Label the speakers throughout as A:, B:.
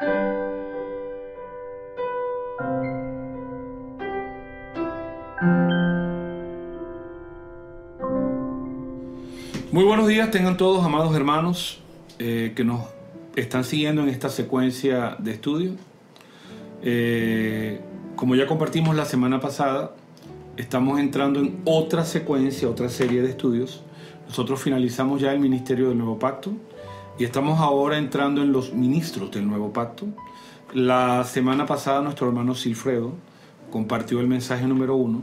A: Muy buenos días, tengan todos, amados hermanos, que nos están siguiendo en esta secuencia de estudio. Como ya compartimos la semana pasada, estamos entrando en otra secuencia, otra serie de estudios. Nosotros finalizamos ya el ministerio del Nuevo Pacto y estamos ahora entrando en los ministros del Nuevo Pacto. La semana pasada nuestro hermano Silfredo compartió el mensaje número 1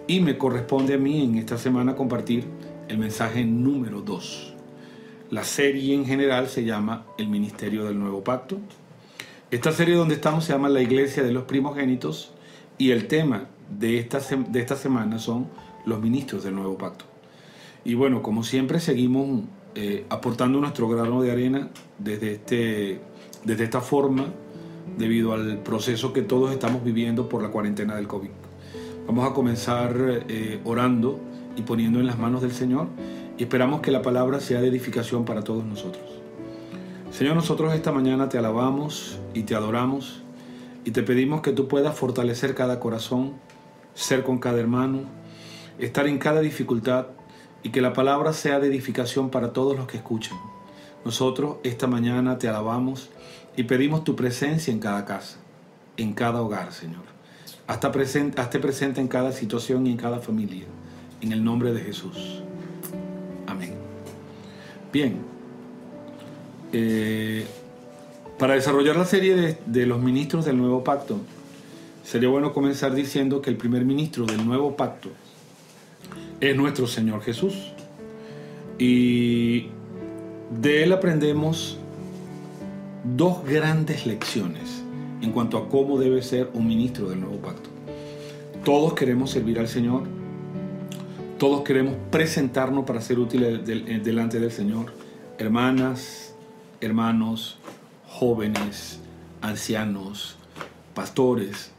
A: y me corresponde a mí en esta semana compartir el mensaje número 2. La serie en general se llama El Ministerio del Nuevo Pacto. Esta serie donde estamos se llama La Iglesia de los Primogénitos y el tema de esta semana son los ministros del Nuevo Pacto. Y bueno, como siempre seguimos aportando nuestro grano de arena desde esta forma debido al proceso que todos estamos viviendo por la cuarentena del COVID. Vamos a comenzar orando y poniendo en las manos del Señor y esperamos que la palabra sea de edificación para todos nosotros. Señor, nosotros esta mañana te alabamos y te adoramos y te pedimos que tú puedas fortalecer cada corazón, ser con cada hermano, estar en cada dificultad y que la palabra sea de edificación para todos los que escuchan. Nosotros esta mañana te alabamos y pedimos tu presencia en cada casa, en cada hogar, Señor. Hazte presente en cada situación y en cada familia. En el nombre de Jesús. Amén. Bien. Para desarrollar la serie de los ministros del Nuevo Pacto, sería bueno comenzar diciendo que el primer ministro del Nuevo Pacto es nuestro Señor Jesús. Y de Él aprendemos dos grandes lecciones en cuanto a cómo debe ser un ministro del Nuevo Pacto. Todos queremos servir al Señor. Todos queremos presentarnos para ser útiles delante del Señor. Hermanas, hermanos, jóvenes, ancianos, pastores.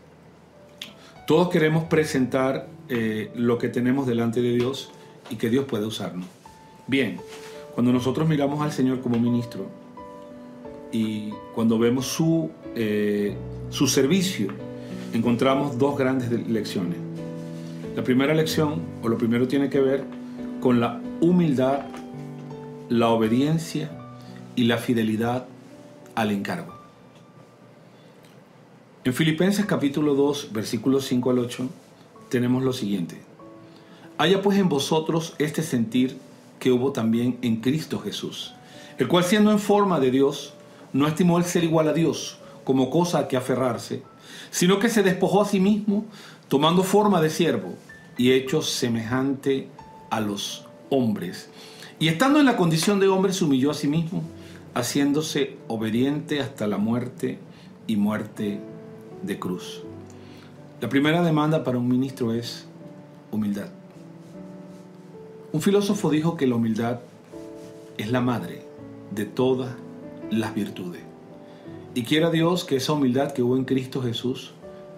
A: Todos queremos presentar lo que tenemos delante de Dios y que Dios puede usarnos. Bien, cuando nosotros miramos al Señor como ministro y cuando vemos su servicio, encontramos dos grandes lecciones. La primera lección, o lo primero, tiene que ver con la humildad, la obediencia y la fidelidad al encargo. En Filipenses capítulo 2, versículos 5 al 8, tenemos lo siguiente. Haya pues en vosotros este sentir que hubo también en Cristo Jesús, el cual siendo en forma de Dios, no estimó el ser igual a Dios como cosa a que aferrarse, sino que se despojó a sí mismo, tomando forma de siervo y hecho semejante a los hombres. Y estando en la condición de hombre, se humilló a sí mismo, haciéndose obediente hasta la muerte y muerte de cruz. La primera demanda para un ministro es humildad. Un filósofo dijo que la humildad es la madre de todas las virtudes. Y quiera Dios que esa humildad que hubo en Cristo Jesús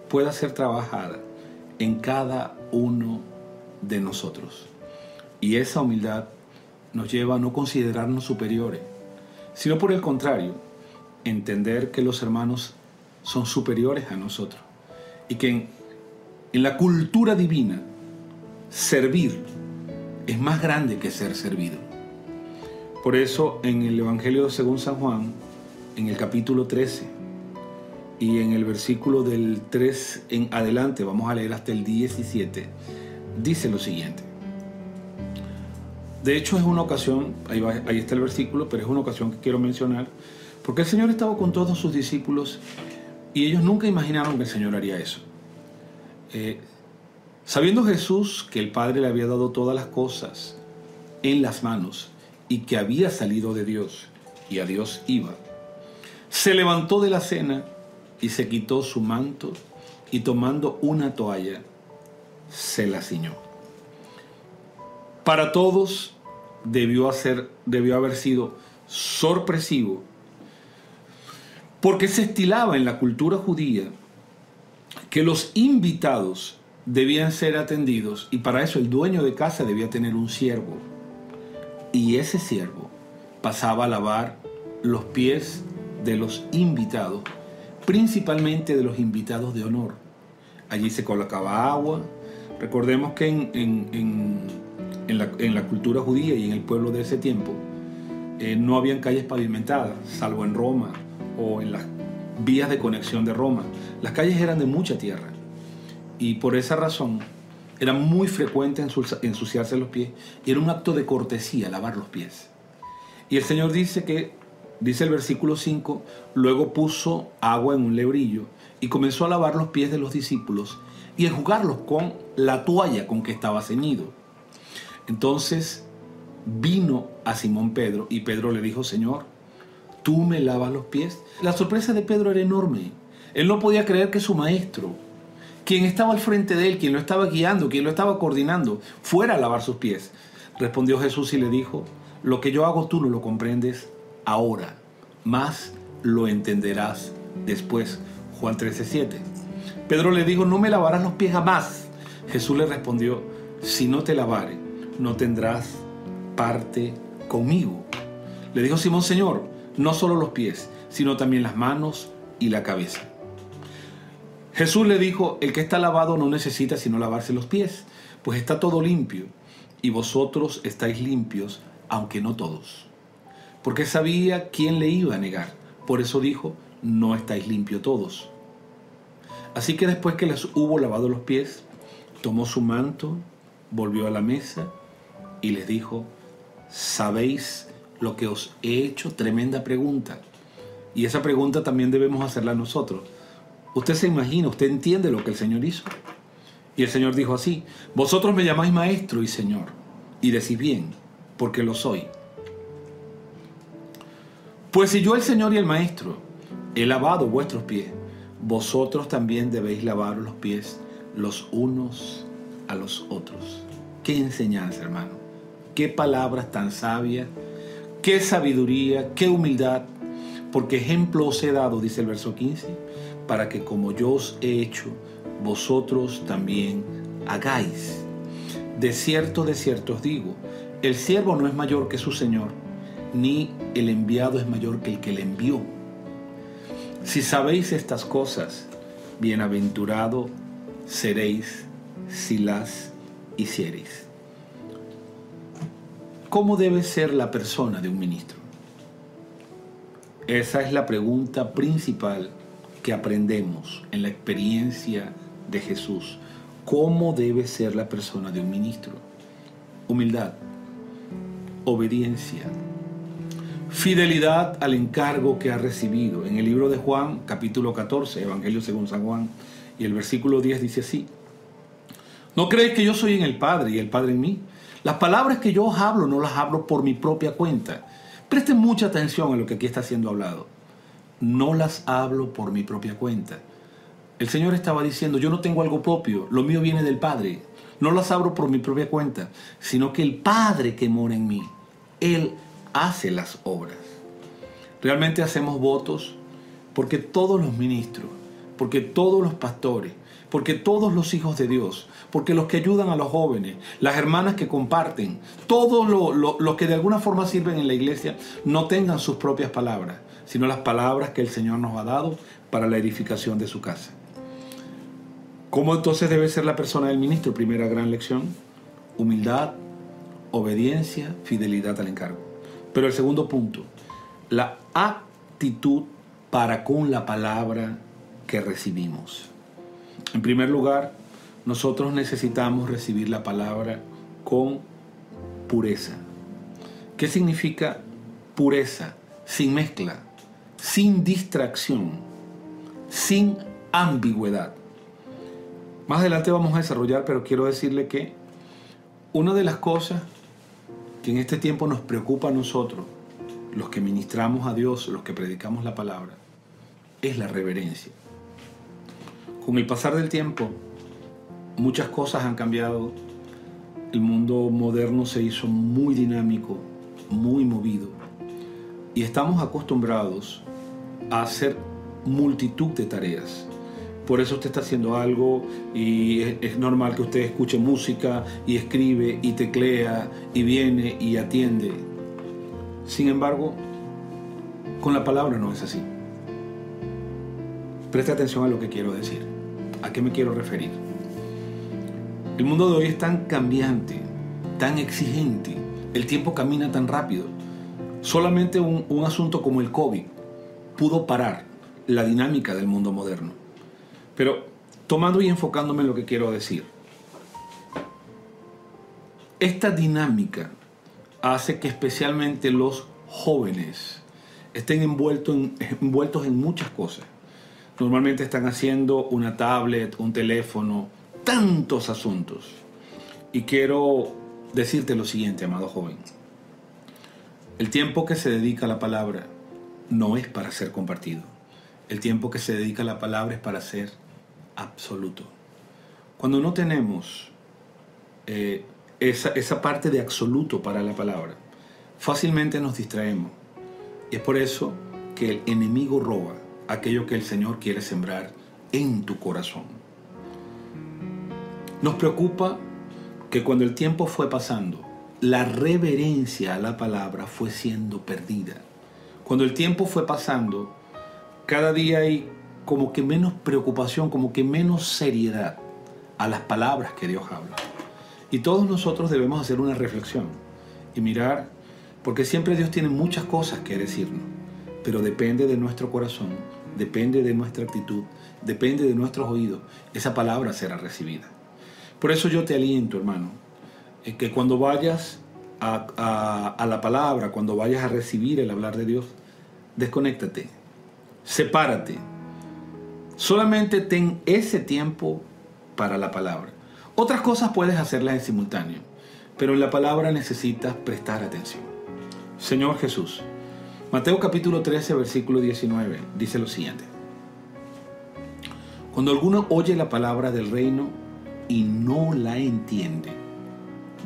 A: pueda ser trabajada en cada uno de nosotros. Y esa humildad nos lleva a no considerarnos superiores, sino por el contrario, entender que los hermanos son superiores a nosotros y que en la cultura divina servir es más grande que ser servido. Por eso en el Evangelio según San Juan, en el capítulo 13 y en el versículo del 3 en adelante, vamos a leer hasta el 17, dice lo siguiente. De hecho es una ocasión, ahí está el versículo, pero es una ocasión que quiero mencionar, porque el Señor estaba con todos sus discípulos y ellos nunca imaginaron que el Señor haría eso. Sabiendo Jesús que el Padre le había dado todas las cosas en las manos y que había salido de Dios y a Dios iba, se levantó de la cena y se quitó su manto y tomando una toalla se la ciñó. Para todos debió haber sido sorpresivo, porque se estilaba en la cultura judía que los invitados debían ser atendidos y para eso el dueño de casa debía tener un siervo, y ese siervo pasaba a lavar los pies de los invitados, principalmente de los invitados de honor. Allí se colocaba agua. Recordemos que en la cultura judía y en el pueblo de ese tiempo no habían calles pavimentadas, salvo en Roma o en las vías de conexión de Roma. Las calles eran de mucha tierra y por esa razón era muy frecuente ensuciarse los pies y era un acto de cortesía lavar los pies. Y el Señor dice el versículo 5, luego puso agua en un lebrillo y comenzó a lavar los pies de los discípulos y a enjugarlos con la toalla con que estaba ceñido. Entonces vino a Simón Pedro y Pedro le dijo: Señor, ¿tú me lavas los pies? La sorpresa de Pedro era enorme. Él no podía creer que su maestro, quien estaba al frente de él, quien lo estaba guiando, quien lo estaba coordinando, fuera a lavar sus pies. Respondió Jesús y le dijo: lo que yo hago tú no lo comprendes ahora, mas lo entenderás después. Juan 13:7. Pedro le dijo: no me lavarás los pies jamás. Jesús le respondió: si no te lavare, no tendrás parte conmigo. Le dijo Simón: Señor, no solo los pies, sino también las manos y la cabeza. Jesús le dijo: el que está lavado no necesita sino lavarse los pies, pues está todo limpio, y vosotros estáis limpios, aunque no todos. Porque sabía quién le iba a negar. Por eso dijo: no estáis limpios todos. Así que después que les hubo lavado los pies, tomó su manto, volvió a la mesa y les dijo: ¿sabéis lo que os he hecho? Tremenda pregunta. Y esa pregunta también debemos hacerla nosotros. Usted se imagina, usted entiende lo que el Señor hizo. Y el Señor dijo así: vosotros me llamáis maestro y Señor, y decís bien, porque lo soy. Pues si yo, el Señor y el Maestro, he lavado vuestros pies, vosotros también debéis lavar los pies los unos a los otros. Qué enseñanza, hermano. Qué palabras tan sabias, qué sabiduría, qué humildad. Porque ejemplo os he dado, dice el verso 15, para que como yo os he hecho, vosotros también hagáis. De cierto os digo, el siervo no es mayor que su Señor, ni el enviado es mayor que el que le envió. Si sabéis estas cosas, bienaventurado seréis si las hiciereis. ¿Cómo debe ser la persona de un ministro? Esa es la pregunta principal que aprendemos en la experiencia de Jesús. ¿Cómo debe ser la persona de un ministro? Humildad, obediencia, fidelidad al encargo que ha recibido. En el libro de Juan, capítulo 14, Evangelio según San Juan, y el versículo 10 dice así: ¿no creéis que yo soy en el Padre y el Padre en mí? Las palabras que yo os hablo no las hablo por mi propia cuenta. Presten mucha atención a lo que aquí está siendo hablado. No las hablo por mi propia cuenta. El Señor estaba diciendo: yo no tengo algo propio, lo mío viene del Padre. No las hablo por mi propia cuenta, sino que el Padre que mora en mí, Él hace las obras. Realmente hacemos votos porque todos los ministros, porque todos los pastores, porque todos los hijos de Dios, porque los que ayudan a los jóvenes, las hermanas que comparten, todos los que de alguna forma sirven en la iglesia, no tengan sus propias palabras, sino las palabras que el Señor nos ha dado para la edificación de su casa. ¿Cómo entonces debe ser la persona del ministro? Primera gran lección: humildad, obediencia, fidelidad al encargo. Pero el segundo punto, la actitud para con la palabra que recibimos. En primer lugar, nosotros necesitamos recibir la palabra con pureza. ¿Qué significa pureza? Sin mezcla, sin distracción, sin ambigüedad. Más adelante vamos a desarrollar, pero quiero decirle que una de las cosas que en este tiempo nos preocupa a nosotros, los que ministramos a Dios, los que predicamos la palabra, es la reverencia. Con el pasar del tiempo, muchas cosas han cambiado. El mundo moderno se hizo muy dinámico, muy movido. Y estamos acostumbrados a hacer multitud de tareas. Por eso usted está haciendo algo y es normal que usted escuche música y escribe y teclea y viene y atiende. Sin embargo, con la palabra no es así. Presta atención a lo que quiero decir. ¿A qué me quiero referir? El mundo de hoy es tan cambiante, tan exigente. El tiempo camina tan rápido. Solamente un asunto como el COVID pudo parar la dinámica del mundo moderno. Pero tomando y enfocándome en lo que quiero decir. Esta dinámica hace que especialmente los jóvenes estén envueltos en muchas cosas. Normalmente están haciendo una tablet, un teléfono, tantos asuntos. Y quiero decirte lo siguiente, amado joven. El tiempo que se dedica a la palabra no es para ser compartido. El tiempo que se dedica a la palabra es para ser absoluto. Cuando no tenemos esa parte de absoluto para la palabra, fácilmente nos distraemos. Y es por eso que el enemigo roba aquello que el Señor quiere sembrar en tu corazón. Nos preocupa que cuando el tiempo fue pasando, la reverencia a la palabra fue siendo perdida. Cuando el tiempo fue pasando, cada día hay como que menos preocupación, como que menos seriedad a las palabras que Dios habla. Y todos nosotros debemos hacer una reflexión y mirar, porque siempre Dios tiene muchas cosas que decirnos, pero depende de nuestro corazón, depende de nuestra actitud, depende de nuestros oídos. Esa palabra será recibida. Por eso yo te aliento, hermano, que cuando vayas a la palabra, cuando vayas a recibir el hablar de Dios, desconéctate, sepárate. Solamente ten ese tiempo para la palabra. Otras cosas puedes hacerlas en simultáneo, pero en la palabra necesitas prestar atención. Señor Jesús, Mateo capítulo 13, versículo 19, dice lo siguiente. Cuando alguno oye la palabra del reino y no la entiende,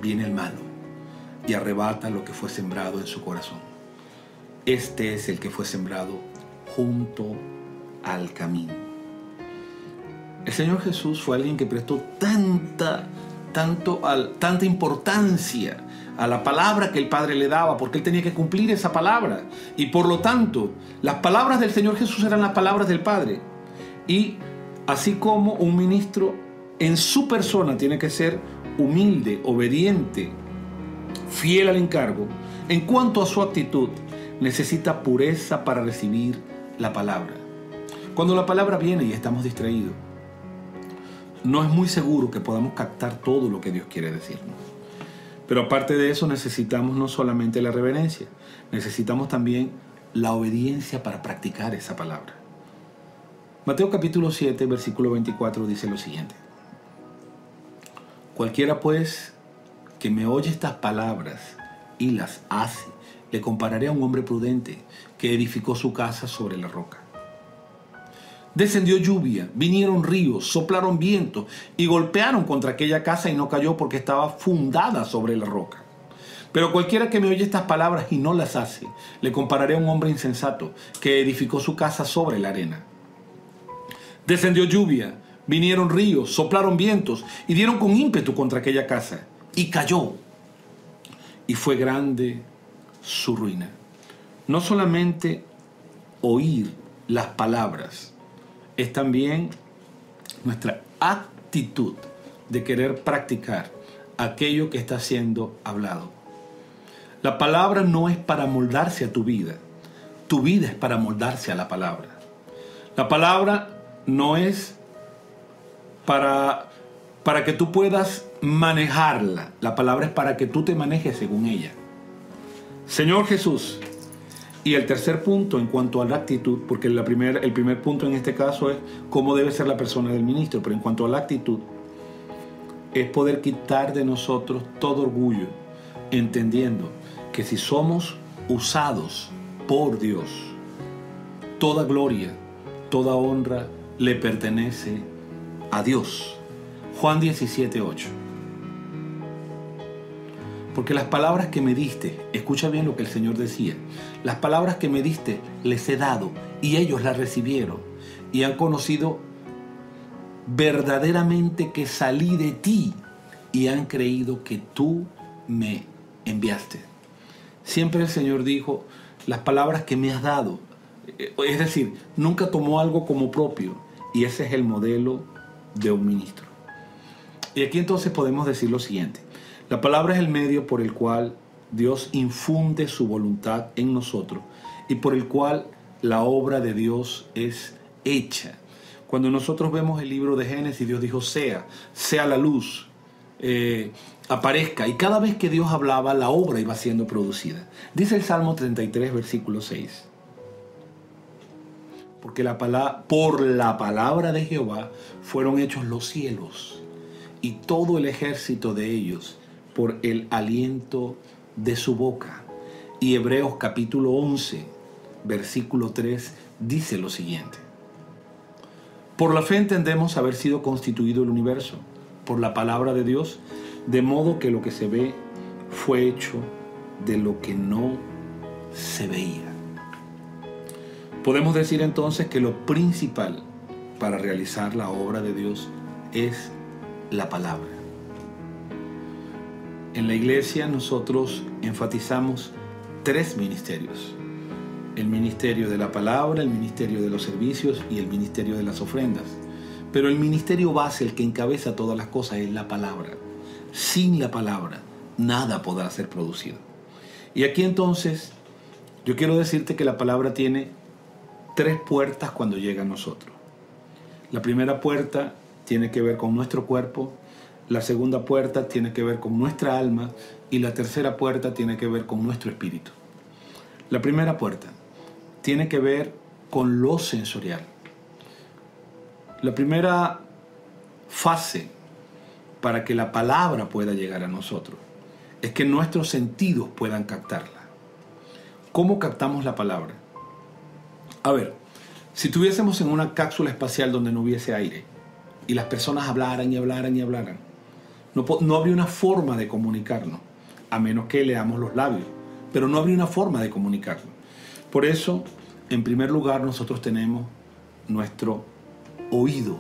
A: viene el malo y arrebata lo que fue sembrado en su corazón. Este es el que fue sembrado junto al camino. El Señor Jesús fue alguien que prestó tanta importancia a la palabra que el Padre le daba, porque Él tenía que cumplir esa palabra. Y por lo tanto, las palabras del Señor Jesús eran las palabras del Padre. Y así como un ministro en su persona tiene que ser humilde, obediente, fiel al encargo, en cuanto a su actitud, necesita pureza para recibir la palabra. Cuando la palabra viene y estamos distraídos, no es muy seguro que podamos captar todo lo que Dios quiere decirnos. Pero aparte de eso, necesitamos no solamente la reverencia, necesitamos también la obediencia para practicar esa palabra. Mateo capítulo 7, versículo 24 dice lo siguiente. Cualquiera pues que me oye estas palabras y las hace, le compararé a un hombre prudente que edificó su casa sobre la roca. Descendió lluvia, vinieron ríos, soplaron vientos y golpearon contra aquella casa y no cayó porque estaba fundada sobre la roca. Pero cualquiera que me oye estas palabras y no las hace, le compararé a un hombre insensato que edificó su casa sobre la arena. Descendió lluvia, vinieron ríos, soplaron vientos y dieron con ímpetu contra aquella casa y cayó. Y fue grande su ruina. No solamente oír las palabras, es también nuestra actitud de querer practicar aquello que está siendo hablado. La palabra no es para moldarse a tu vida es para moldarse a la palabra. La palabra no es para que tú puedas manejarla, la palabra es para que tú te manejes según ella. Señor Jesús. Y el tercer punto en cuanto a la actitud, porque el primer punto en este caso es cómo debe ser la persona del ministro, pero en cuanto a la actitud, es poder quitar de nosotros todo orgullo, entendiendo que si somos usados por Dios, toda gloria, toda honra le pertenece a Dios. Juan 17:8. Porque las palabras que me diste, escucha bien lo que el Señor decía, las palabras que me diste les he dado y ellos las recibieron y han conocido verdaderamente que salí de ti y han creído que tú me enviaste. Siempre el Señor dijo, las palabras que me has dado Es decir, nunca tomó algo como propio. Y ese es el modelo de un ministro. Y aquí entonces podemos decir lo siguiente. La palabra es el medio por el cual Dios infunde su voluntad en nosotros y por el cual la obra de Dios es hecha. Cuando nosotros vemos el libro de Génesis, Dios dijo, sea la luz, aparezca. Y cada vez que Dios hablaba, la obra iba siendo producida. Dice el Salmo 33, versículo 6. Porque por la palabra de Jehová fueron hechos los cielos y todo el ejército de ellos por el aliento de su boca. Y Hebreos capítulo 11, versículo 3 dice lo siguiente. Por la fe entendemos haber sido constituido el universo por la palabra de Dios, de modo que lo que se ve fue hecho de lo que no se veía. Podemos decir entonces que lo principal para realizar la obra de Dios es la palabra. En la iglesia nosotros enfatizamos 3 ministerios. El ministerio de la palabra, el ministerio de los servicios y el ministerio de las ofrendas. Pero el ministerio base, el que encabeza todas las cosas, es la palabra. Sin la palabra, nada podrá ser producido. Y aquí entonces, yo quiero decirte que la palabra tiene 3 puertas cuando llega a nosotros. La primera puerta tiene que ver con nuestro cuerpo, la segunda puerta tiene que ver con nuestra alma y la tercera puerta tiene que ver con nuestro espíritu. La primera puerta tiene que ver con lo sensorial. La primera fase para que la palabra pueda llegar a nosotros es que nuestros sentidos puedan captarla. ¿Cómo captamos la palabra? A ver, si estuviésemos en una cápsula espacial donde no hubiese aire y las personas hablaran y hablaran y hablaran, no habría una forma de comunicarnos, a menos que leamos los labios, pero no habría una forma de comunicarnos. Por eso, en primer lugar, nosotros tenemos nuestro oído.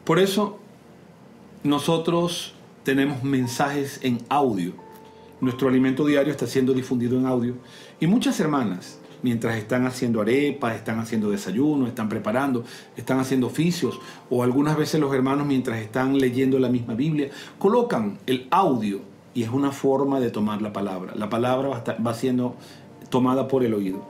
A: Por eso, nosotros tenemos mensajes en audio. Nuestro alimento diario está siendo difundido en audio. Y muchas hermanas, mientras están haciendo arepas, están haciendo desayuno, están preparando, están haciendo oficios, o algunas veces los hermanos mientras están leyendo la misma Biblia, colocan el audio y es una forma de tomar la palabra. La palabra va siendo tomada por el oído.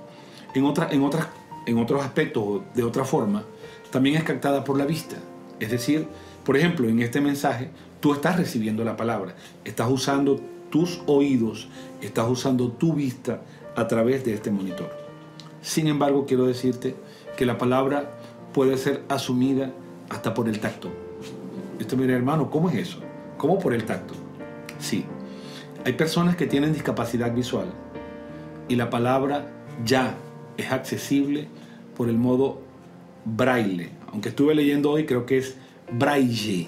A: En otros aspectos, de otra forma, también es captada por la vista. Es decir, por ejemplo, en este mensaje, tú estás recibiendo la palabra, estás usando tus oídos, estás usando tu vista a través de este monitor. Sin embargo, quiero decirte que la palabra puede ser asumida hasta por el tacto. Usted mira, hermano, ¿cómo es eso? ¿Cómo por el tacto? Sí, hay personas que tienen discapacidad visual y la palabra ya es accesible por el modo braille. Aunque estuve leyendo hoy, creo que es braille.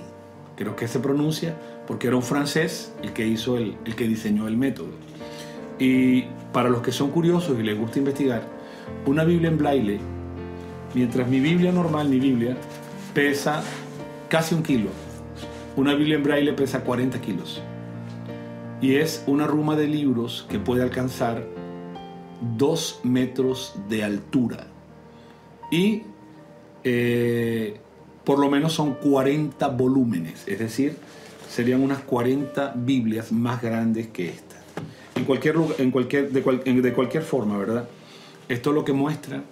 A: Creo que se pronuncia porque era un francés el que diseñó el método. Y para los que son curiosos y les gusta investigar, una Biblia en braille, mientras mi Biblia normal, mi Biblia, pesa casi 1 kilo, una Biblia en braille pesa 40 kilos. Y es una ruma de libros que puede alcanzar 2 metros de altura. Y por lo menos son 40 volúmenes, es decir, serían unas 40 Biblias más grandes que esta. De cualquier forma, ¿verdad? Esto lo que muestra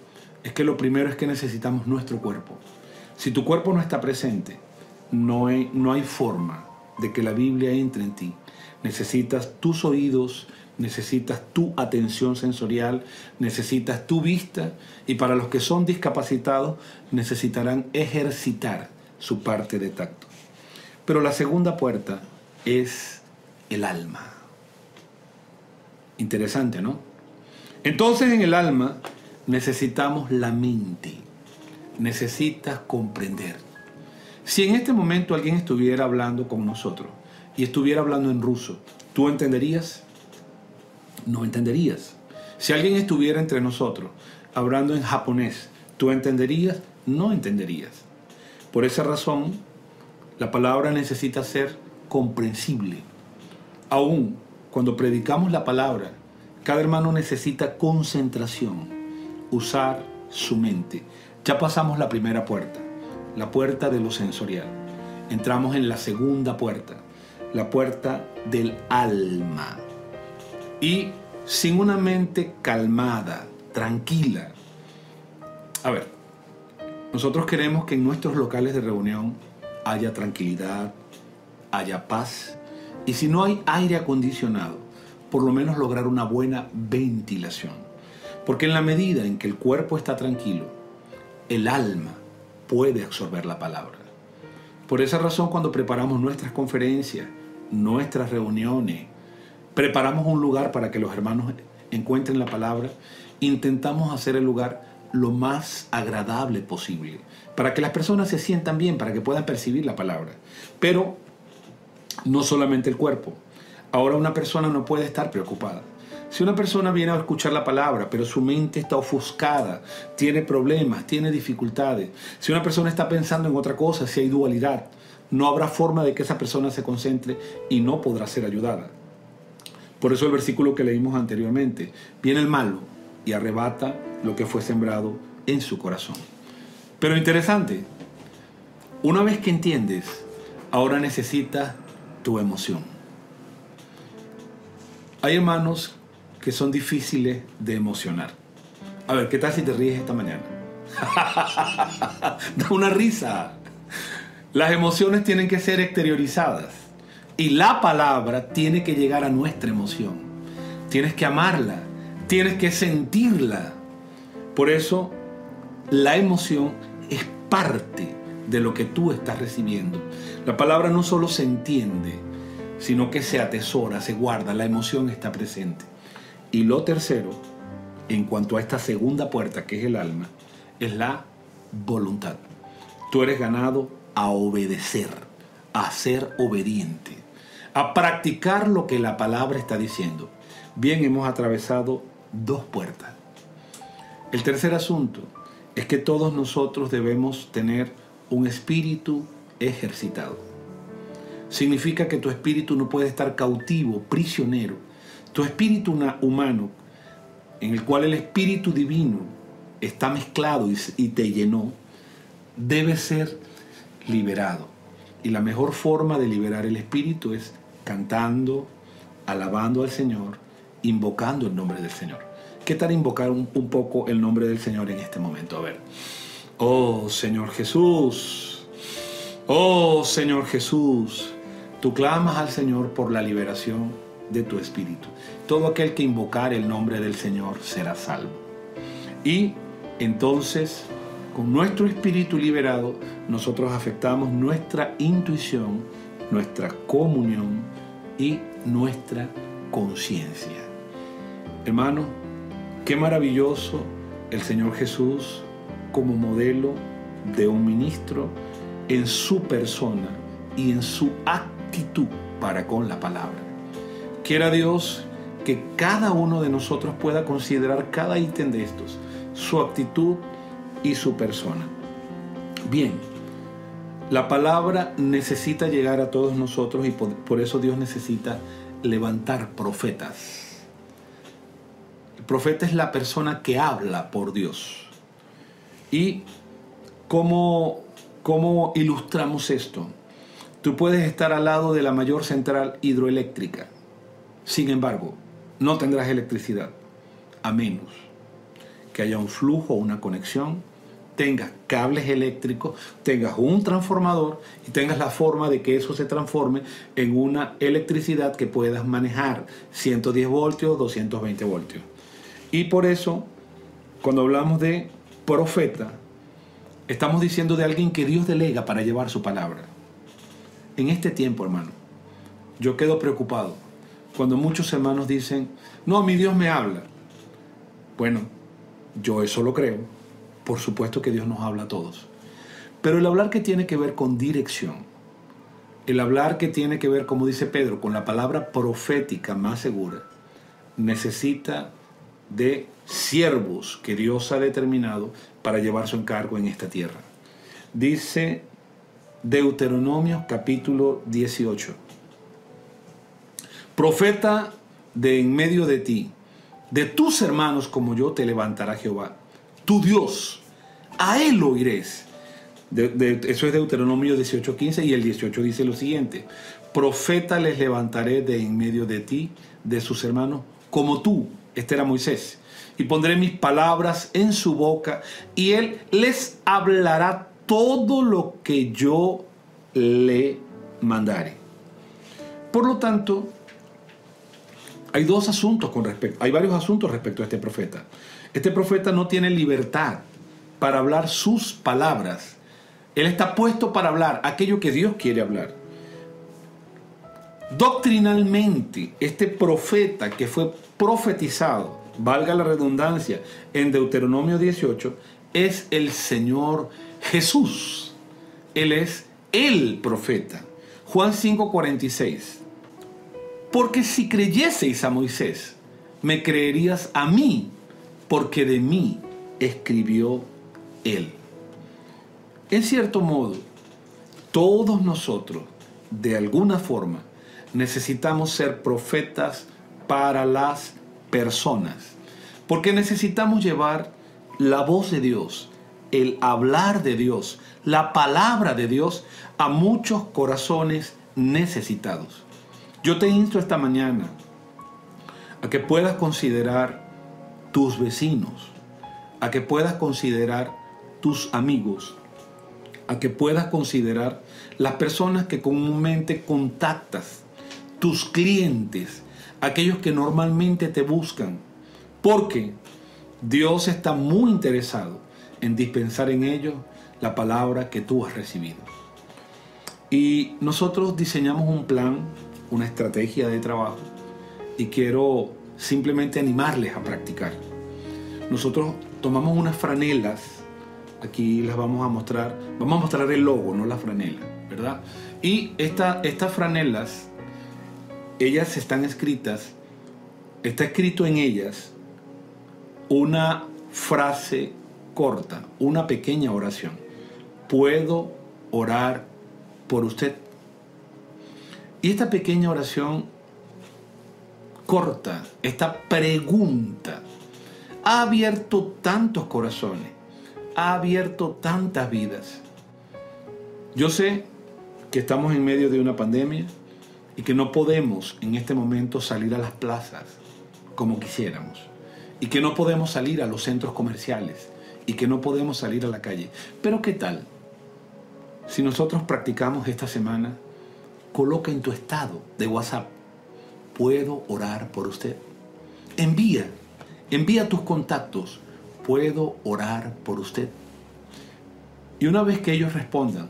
A: es que lo primero es que necesitamos nuestro cuerpo. Si tu cuerpo no está presente, no hay forma de que la Biblia entre en ti. Necesitas tus oídos, necesitas tu atención sensorial, necesitas tu vista, y para los que son discapacitados necesitarán ejercitar su parte de tacto. Pero la segunda puerta es el alma. Interesante, ¿no? Entonces en el alma necesitamos la mente, necesitas comprender. Si en este momento alguien estuviera hablando con nosotros y estuviera hablando en ruso, ¿tú entenderías? No entenderías. Si alguien estuviera entre nosotros hablando en japonés, ¿tú entenderías? No entenderías. Por esa razón, la palabra necesita ser comprensible. Aún cuando predicamos la palabra, Cada hermano necesita concentración, usar su mente. Ya pasamos la primera puerta, la puerta de lo sensorial. Entramos en la segunda puerta, la puerta del alma. Y sin una mente calmada, tranquila. A ver, nosotros queremos que en nuestros locales de reunión haya tranquilidad, haya paz. Y si no hay aire acondicionado, por lo menos lograr una buena ventilación. Porque en la medida en que el cuerpo está tranquilo, el alma puede absorber la palabra. Por esa razón, cuando preparamos nuestras conferencias, nuestras reuniones, preparamos un lugar para que los hermanos encuentren la palabra, intentamos hacer el lugar lo más agradable posible, para que las personas se sientan bien, para que puedan percibir la palabra. Pero no solamente el cuerpo. Ahora una persona no puede estar preocupada. Si una persona viene a escuchar la palabra, pero su mente está ofuscada, tiene problemas, tiene dificultades. Si una persona está pensando en otra cosa, si hay dualidad, no habrá forma de que esa persona se concentre y no podrá ser ayudada. Por eso el versículo que leímos anteriormente: viene el malo y arrebata lo que fue sembrado en su corazón. Pero interesante, una vez que entiendes, ahora necesitas tu emoción. Hay hermanos que son difíciles de emocionar. A ver, ¿qué tal si te ríes esta mañana? Da una risa. Las emociones tienen que ser exteriorizadas y la palabra tiene que llegar a nuestra emoción. Tienes que amarla, tienes que sentirla. Por eso, la emoción es parte de lo que tú estás recibiendo. La palabra no solo se entiende, sino que se atesora, se guarda. La emoción está presente. Y lo tercero, en cuanto a esta segunda puerta, que es el alma, es la voluntad. Tú eres ganado a obedecer, a ser obediente, a practicar lo que la palabra está diciendo. Bien, hemos atravesado 2 puertas. El tercer asunto es que todos nosotros debemos tener un espíritu ejercitado. Significa que tu espíritu no puede estar cautivo, prisionero. Tu espíritu humano, en el cual el espíritu divino está mezclado y te llenó, debe ser liberado. Y la mejor forma de liberar el espíritu es cantando, alabando al Señor, invocando el nombre del Señor. ¿Qué tal invocar un poco el nombre del Señor en este momento? A ver. Oh Señor Jesús, oh Señor Jesús. Tú clamas al Señor por la liberación de tu espíritu. Todo aquel que invocar el nombre del Señor será salvo. Y entonces, con nuestro espíritu liberado, nosotros afectamos nuestra intuición, nuestra comunión y nuestra conciencia. Hermano, qué maravilloso el Señor Jesús como modelo de un ministro en su persona y en su actitud para con la palabra. Quiera Dios que cada uno de nosotros pueda considerar cada ítem de estos, su actitud y su persona. Bien, la palabra necesita llegar a todos nosotros y por eso Dios necesita levantar profetas. El profeta es la persona que habla por Dios. ¿Y cómo ilustramos esto? Tú puedes estar al lado de la mayor central hidroeléctrica. Sin embargo, no tendrás electricidad, a menos que haya un flujo, una conexión, tengas cables eléctricos, tengas un transformador y tengas la forma de que eso se transforme en una electricidad que puedas manejar, 110 voltios, 220 voltios. Y por eso, cuando hablamos de profeta, estamos diciendo de alguien que Dios delega para llevar su palabra. En este tiempo, hermano, yo quedo preocupado cuando muchos hermanos dicen: no, mi Dios me habla. Bueno, yo eso lo creo. Por supuesto que Dios nos habla a todos. Pero el hablar que tiene que ver con dirección, el hablar que tiene que ver, como dice Pedro, con la palabra profética más segura, necesita de siervos que Dios ha determinado para llevar su encargo en esta tierra. Dice Deuteronomio capítulo 18. Profeta de en medio de ti, De tus hermanos como yo te levantará Jehová, tu Dios. A él oirás. Eso es Deuteronomio 18:15, y el 18 dice lo siguiente: profeta les levantaré de en medio de ti, de sus hermanos, como tú. Este era Moisés. Y pondré mis palabras en su boca, y él les hablará todo lo que yo le mandare. Por lo tanto, hay varios asuntos respecto a este profeta. Este profeta no tiene libertad para hablar sus palabras. Él está puesto para hablar aquello que Dios quiere hablar. Doctrinalmente, este profeta que fue profetizado, valga la redundancia, en Deuteronomio 18, es el Señor Jesús. Él es el profeta. Juan 5:46. Porque si creyeseis a Moisés, me creerías a mí, porque de mí escribió él. En cierto modo, todos nosotros, de alguna forma, necesitamos ser profetas para las personas, porque necesitamos llevar la voz de Dios, el hablar de Dios, la palabra de Dios a muchos corazones necesitados. Yo te insto esta mañana a que puedas considerar tus vecinos, a que puedas considerar tus amigos, a que puedas considerar las personas que comúnmente contactas, tus clientes, aquellos que normalmente te buscan, porque Dios está muy interesado en dispensar en ellos la palabra que tú has recibido. Y nosotros diseñamos un plan, una estrategia de trabajo, y quiero simplemente animarles a practicar. Nosotros tomamos unas franelas, aquí las vamos a mostrar el logo, no la franela, ¿verdad? Y estas franelas, ellas están escritas, está escrito en ellas una frase corta, una pequeña oración. ¿Puedo orar por usted? Y esta pequeña oración corta, esta pregunta, ha abierto tantos corazones, ha abierto tantas vidas. Yo sé que estamos en medio de una pandemia y que no podemos en este momento salir a las plazas como quisiéramos, y que no podemos salir a los centros comerciales, y que no podemos salir a la calle. Pero ¿qué tal si nosotros practicamos esta semana? Coloca en tu estado de WhatsApp: ¿puedo orar por usted? Envía tus contactos: ¿puedo orar por usted? Y una vez que ellos respondan,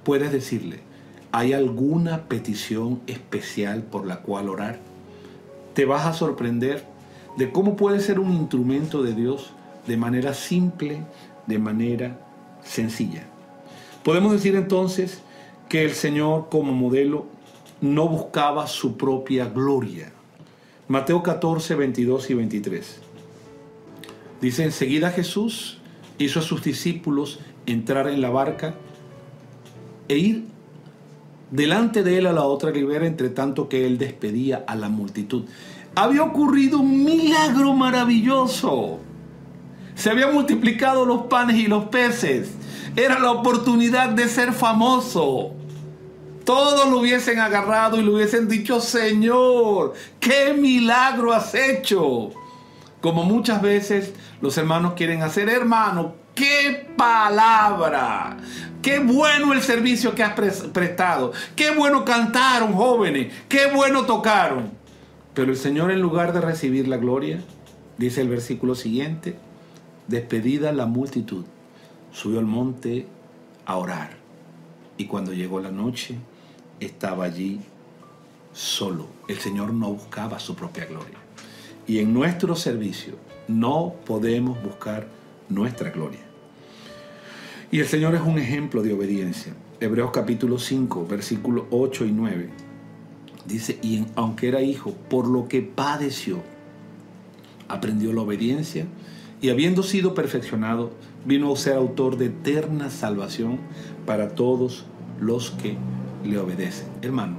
A: puedes decirle: ¿hay alguna petición especial por la cual orar? Te vas a sorprender de cómo puede ser un instrumento de Dios de manera simple, de manera sencilla. Podemos decir entonces que el Señor, como modelo, no buscaba su propia gloria. Mateo 14, 22 y 23. Dice: enseguida Jesús hizo a sus discípulos entrar en la barca e ir delante de él a la otra ribera, entre tanto que él despedía a la multitud. Había ocurrido un milagro maravilloso. Se habían multiplicado los panes y los peces. Era la oportunidad de ser famoso. Todos lo hubiesen agarrado y le hubiesen dicho: Señor, ¿qué milagro has hecho? Como muchas veces los hermanos quieren hacer. Hermano, ¡qué palabra! ¡Qué bueno el servicio que has prestado! ¡Qué bueno cantaron, jóvenes! ¡Qué bueno tocaron! Pero el Señor, en lugar de recibir la gloria, dice el versículo siguiente: despedida la multitud, subió al monte a orar. Y cuando llegó la noche, estaba allí solo. El Señor no buscaba su propia gloria. Y en nuestro servicio no podemos buscar nuestra gloria. Y el Señor es un ejemplo de obediencia. Hebreos capítulo 5, versículos 8 y 9. Dice: y aunque era hijo, por lo que padeció, aprendió la obediencia, y habiendo sido perfeccionado, vino a ser autor de eterna salvación para todos los que le obedecen. Hermano,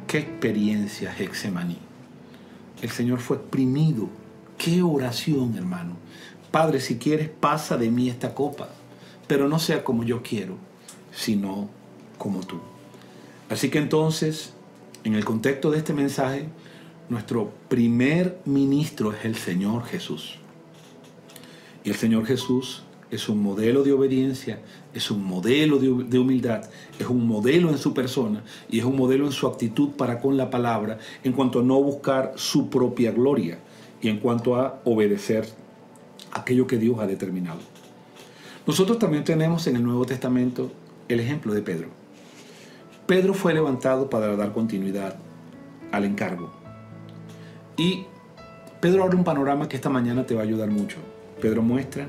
A: qué experiencia Getsemaní. El Señor fue exprimido Qué oración, hermano. Padre, si quieres, pasa de mí esta copa, pero no sea como yo quiero, sino como tú. Así que entonces, en el contexto de este mensaje, nuestro primer ministro es el Señor Jesús. Y el Señor Jesús es un modelo de obediencia, es un modelo de humildad, es un modelo en su persona y es un modelo en su actitud para con la palabra en cuanto a no buscar su propia gloria y en cuanto a obedecer aquello que Dios ha determinado. Nosotros también tenemos en el Nuevo Testamento el ejemplo de Pedro. Pedro fue levantado para dar continuidad al encargo. Y Pedro abre un panorama que esta mañana te va a ayudar mucho. Pedro muestra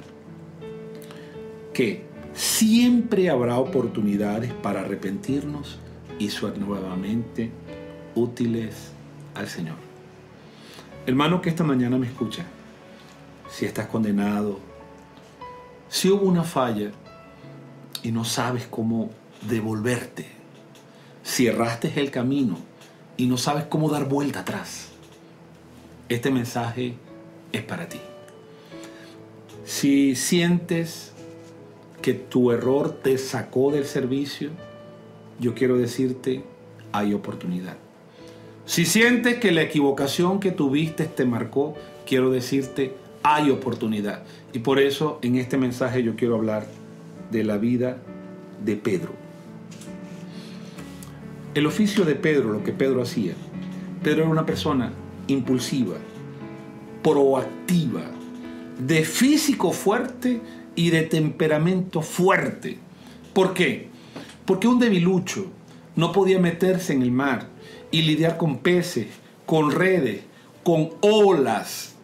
A: que siempre habrá oportunidades para arrepentirnos y ser nuevamente útiles al Señor. Hermano que esta mañana me escucha, si estás condenado, si hubo una falla y no sabes cómo devolverte, si erraste el camino y no sabes cómo dar vuelta atrás, este mensaje es para ti. Si sientes que tu error te sacó del servicio, yo quiero decirte, hay oportunidad. Si sientes que la equivocación que tuviste te marcó, quiero decirte, hay oportunidad. Y por eso en este mensaje yo quiero hablar de la vida de Pedro. El oficio de Pedro, lo que Pedro hacía. Pedro era una persona impulsiva, proactiva, de físico fuerte y de temperamento fuerte. ¿Por qué? Porque un debilucho no podía meterse en el mar y lidiar con peces, con redes, con olas.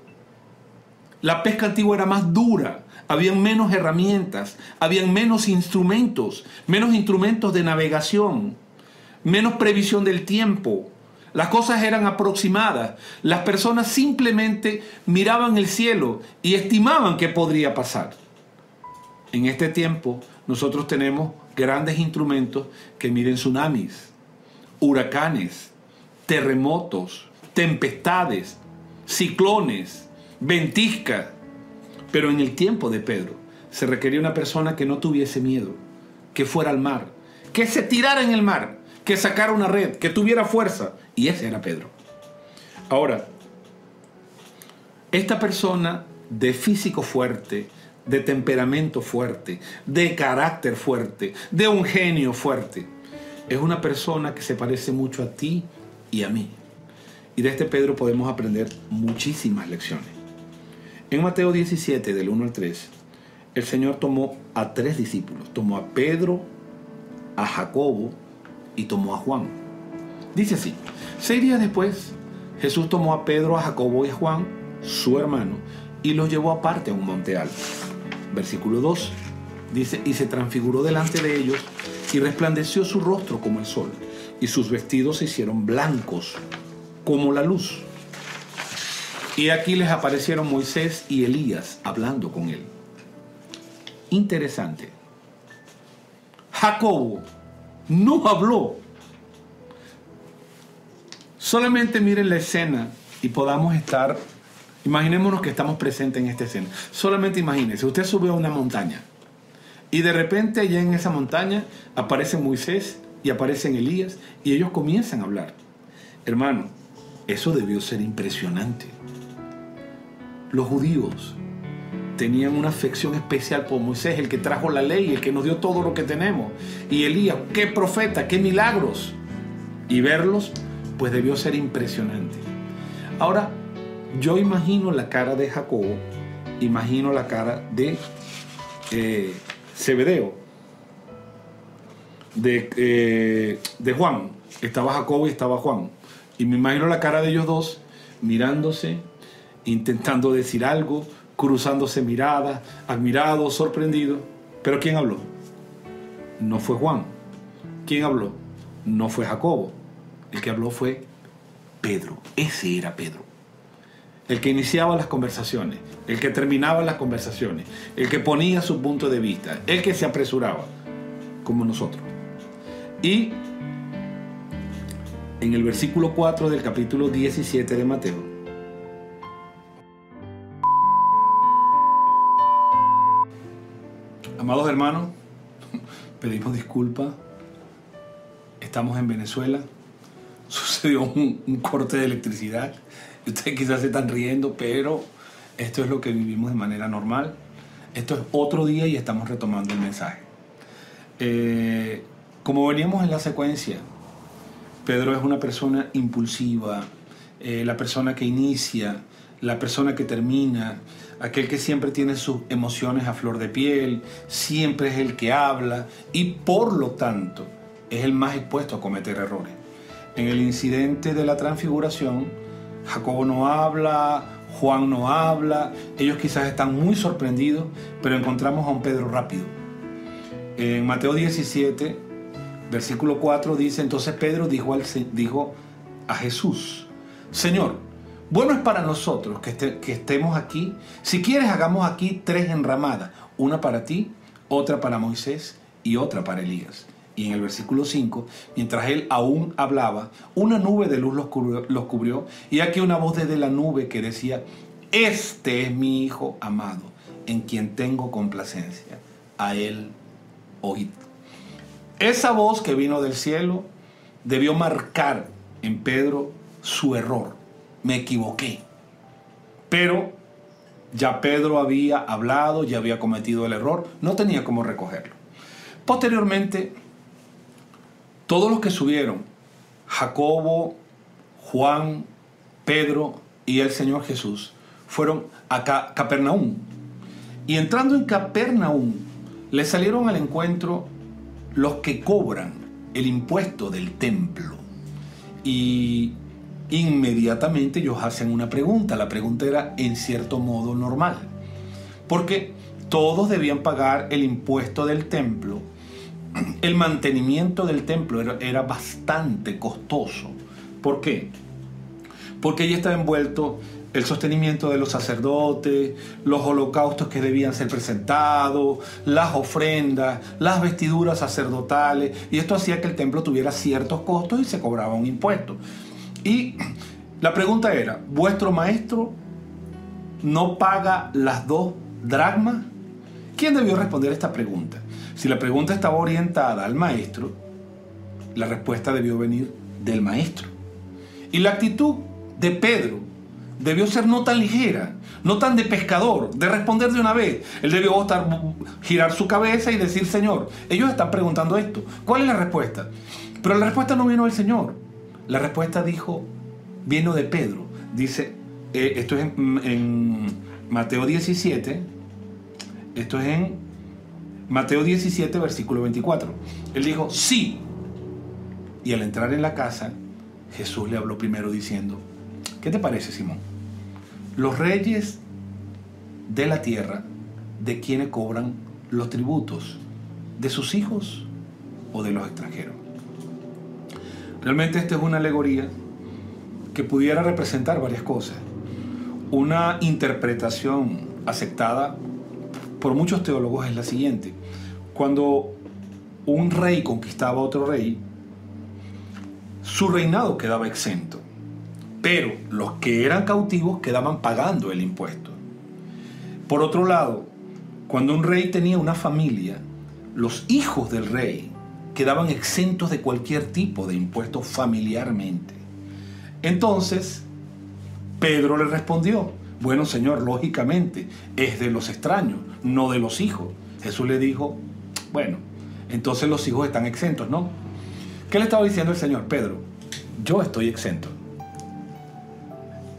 A: La pesca antigua era más dura, habían menos herramientas, habían menos instrumentos de navegación, menos previsión del tiempo. Las cosas eran aproximadas. Las personas simplemente miraban el cielo y estimaban qué podría pasar. En este tiempo nosotros tenemos grandes instrumentos que miden tsunamis, huracanes, terremotos, tempestades, ciclones, ventiscas. Pero en el tiempo de Pedro se requería una persona que no tuviese miedo, que fuera al mar, que se tirara en el mar, que sacara una red, que tuviera fuerza. Y ese era Pedro. Ahora, esta persona de físico fuerte, de temperamento fuerte, de carácter fuerte, de un genio fuerte, es una persona que se parece mucho a ti y a mí. Y de este Pedro podemos aprender muchísimas lecciones. En Mateo 17, del 1 al 3, el Señor tomó a 3 discípulos. Tomó a Pedro, a Jacobo y tomó a Juan. Dice así: 6 días después, Jesús tomó a Pedro, a Jacobo y a Juan, su hermano, y los llevó aparte a un monte alto. Versículo 2 dice: y se transfiguró delante de ellos, y resplandeció su rostro como el sol, y sus vestidos se hicieron blancos como la luz. Y aquí les aparecieron Moisés y Elías hablando con él. Interesante. Jacobo no habló. Solamente miren la escena y podamos estar, imaginémonos que estamos presentes en esta escena. Solamente imagínense, usted sube a una montaña y de repente allá en esa montaña aparecen Moisés y aparecen Elías y ellos comienzan a hablar. Hermano, eso debió ser impresionante. Los judíos tenían una afección especial por Moisés, el que trajo la ley, el que nos dio todo lo que tenemos. Y Elías, qué profeta, qué milagros. Y verlos, pues debió ser impresionante. Ahora, yo imagino la cara de Jacobo, imagino la cara de Zebedeo, de Juan. Estaba Jacobo y estaba Juan. Y me imagino la cara de ellos dos mirándose, intentando decir algo, cruzándose miradas, admirados, sorprendidos. Pero ¿quién habló? No fue Juan. ¿Quién habló? No fue Jacobo. El que habló fue Pedro. Ese era Pedro. El que iniciaba las conversaciones, el que terminaba las conversaciones, el que ponía su punto de vista, el que se apresuraba, como nosotros. Y en el versículo 4 del capítulo 17 de Mateo, Amados hermanos, pedimos disculpas. Estamos en Venezuela. Sucedió un corte de electricidad. Y ustedes quizás se están riendo, pero esto es lo que vivimos de manera normal. Esto es otro día y estamos retomando el mensaje. Como veníamos en la secuencia, Pedro es una persona impulsiva, la persona que inicia, la persona que termina, aquel que siempre tiene sus emociones a flor de piel, siempre es el que habla y por lo tanto es el más expuesto a cometer errores. En el incidente de la transfiguración, Jacobo no habla, Juan no habla, ellos quizás están muy sorprendidos, pero encontramos a un Pedro rápido. En Mateo 17, versículo 4 dice, entonces Pedro dijo a Jesús, Señor, bueno es para nosotros que estemos aquí. Si quieres, hagamos aquí 3 enramadas, una para ti, otra para Moisés y otra para Elías. Y en el versículo 5, mientras él aún hablaba, una nube de luz los cubrió, y aquí una voz desde la nube que decía, este es mi Hijo amado, en quien tengo complacencia, a él oíd. Esa voz que vino del cielo debió marcar en Pedro su error. Me equivoqué. Pero ya Pedro había hablado, ya había cometido el error, no tenía cómo recogerlo. Posteriormente, todos los que subieron, Jacobo, Juan, Pedro y el Señor Jesús, fueron a Capernaum. Y entrando en Capernaum, le salieron al encuentro los que cobran el impuesto del templo. Y inmediatamente ellos hacen una pregunta. La pregunta era en cierto modo normal, porque todos debían pagar el impuesto del templo. El mantenimiento del templo era bastante costoso. ¿Por qué? Porque allí estaba envuelto el sostenimiento de los sacerdotes, los holocaustos que debían ser presentados, las ofrendas, las vestiduras sacerdotales, y esto hacía que el templo tuviera ciertos costos y se cobraba un impuesto. Y la pregunta era, ¿vuestro maestro no paga las 2 dracmas? ¿Quién debió responder esta pregunta? Si la pregunta estaba orientada al maestro, la respuesta debió venir del maestro. Y la actitud de Pedro debió ser no tan ligera, no tan de pescador, de responder de una vez. Él debió girar su cabeza y decir, Señor, ellos están preguntando esto, ¿cuál es la respuesta? Pero la respuesta no vino del Señor. La respuesta vino de Pedro. Dice, esto es en Mateo 17, esto es en Mateo 17, versículo 24. Él dijo, sí. Y al entrar en la casa, Jesús le habló primero diciendo, ¿qué te parece, Simón? Los reyes de la tierra, ¿de quiénes cobran los tributos? ¿De sus hijos o de los extranjeros? Realmente esta es una alegoría que pudiera representar varias cosas. Una interpretación aceptada por muchos teólogos es la siguiente. Cuando un rey conquistaba a otro rey, su reinado quedaba exento, pero los que eran cautivos quedaban pagando el impuesto. Por otro lado, cuando un rey tenía una familia, los hijos del rey quedaban exentos de cualquier tipo de impuesto familiarmente. Entonces, Pedro le respondió, bueno, Señor, lógicamente es de los extraños, no de los hijos. Jesús le dijo, bueno, entonces los hijos están exentos, ¿no? ¿Qué le estaba diciendo el Señor? Pedro, yo estoy exento.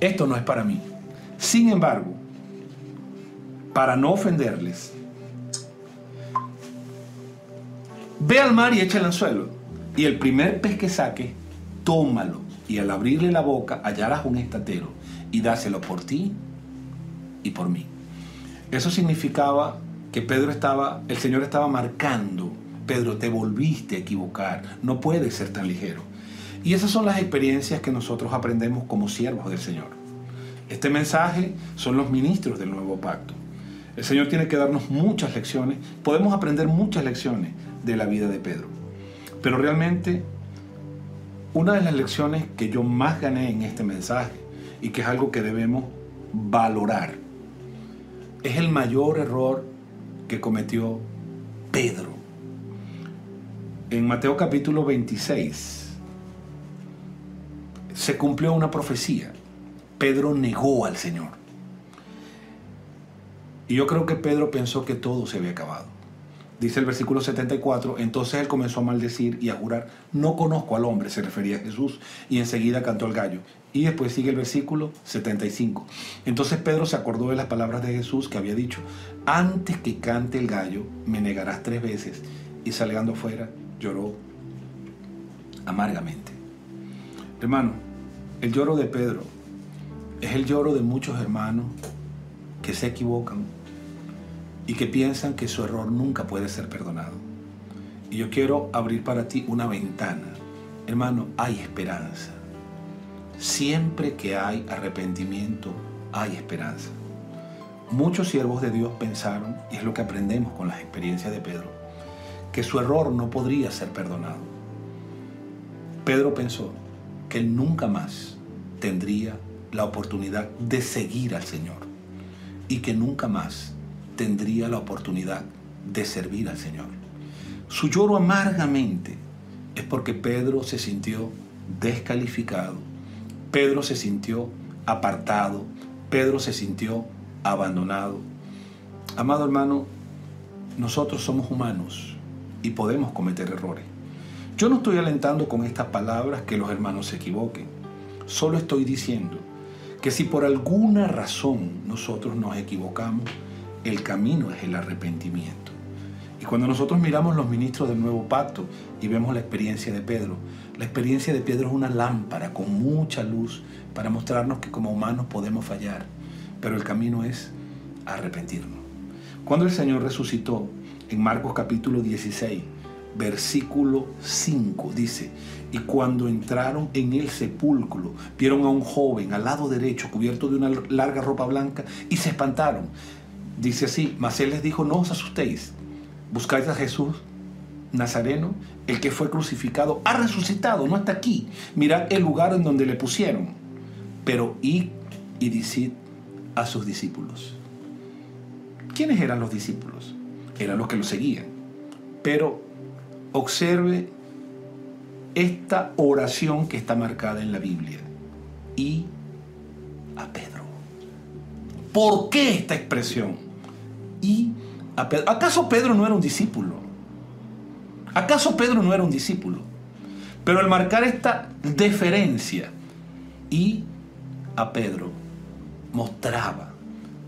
A: Esto no es para mí. Sin embargo, para no ofenderles, ve al mar y echa el anzuelo, y el primer pez que saque, tómalo, y al abrirle la boca hallarás un estatero, y dáselo por ti y por mí. Eso significaba que el Señor estaba marcando, Pedro, te volviste a equivocar, no puedes ser tan ligero. Y esas son las experiencias que nosotros aprendemos como siervos del Señor. Este mensaje son los ministros del nuevo pacto. El Señor tiene que darnos muchas lecciones, podemos aprender muchas lecciones de la vida de Pedro. Pero realmente, una de las lecciones que yo más gané en este mensaje, y que es algo que debemos valorar, es el mayor error que cometió Pedro. En Mateo capítulo 26 se cumplió una profecía. Pedro negó al Señor. Y yo creo que Pedro pensó que todo se había acabado. Dice el versículo 74, entonces él comenzó a maldecir y a jurar, no conozco al hombre, se refería a Jesús, y enseguida cantó el gallo. Y después sigue el versículo 75. Entonces Pedro se acordó de las palabras de Jesús que había dicho, antes que cante el gallo, me negarás 3 veces. Y saliendo afuera, lloró amargamente. Hermano, el lloro de Pedro es el lloro de muchos hermanos que se equivocan y que piensan que su error nunca puede ser perdonado. Y yo quiero abrir para ti una ventana. Hermano, hay esperanza. Siempre que hay arrepentimiento, hay esperanza. Muchos siervos de Dios pensaron, y es lo que aprendemos con las experiencias de Pedro, que su error no podría ser perdonado. Pedro pensó que él nunca más tendría la oportunidad de seguir al Señor y que nunca más tendría la oportunidad de servir al Señor. Su lloro amargamente es porque Pedro se sintió descalificado, Pedro se sintió apartado, Pedro se sintió abandonado. Amado hermano, nosotros somos humanos y podemos cometer errores. Yo no estoy alentando con estas palabras que los hermanos se equivoquen. Solo estoy diciendo que si por alguna razón nosotros nos equivocamos, el camino es el arrepentimiento. Y cuando nosotros miramos los ministros del Nuevo Pacto y vemos la experiencia de Pedro, la experiencia de Pedro es una lámpara con mucha luz para mostrarnos que como humanos podemos fallar, pero el camino es arrepentirnos. Cuando el Señor resucitó, en Marcos capítulo 16, versículo 5, dice, y cuando entraron en el sepulcro, vieron a un joven al lado derecho, cubierto de una larga ropa blanca, y se espantaron. Dice así, mas él les dijo, no os asustéis, buscáis a Jesús Nazareno, el que fue crucificado, ha resucitado, no está aquí. Mirad el lugar en donde le pusieron. Pero id y decid a sus discípulos. ¿Quiénes eran los discípulos? Eran los que lo seguían. Pero observe esta oración que está marcada en la Biblia. Y a Pedro. ¿Por qué esta expresión? Y a Pedro. ¿Acaso Pedro no era un discípulo? ¿Acaso Pedro no era un discípulo? Pero al marcar esta deferencia y a Pedro, mostraba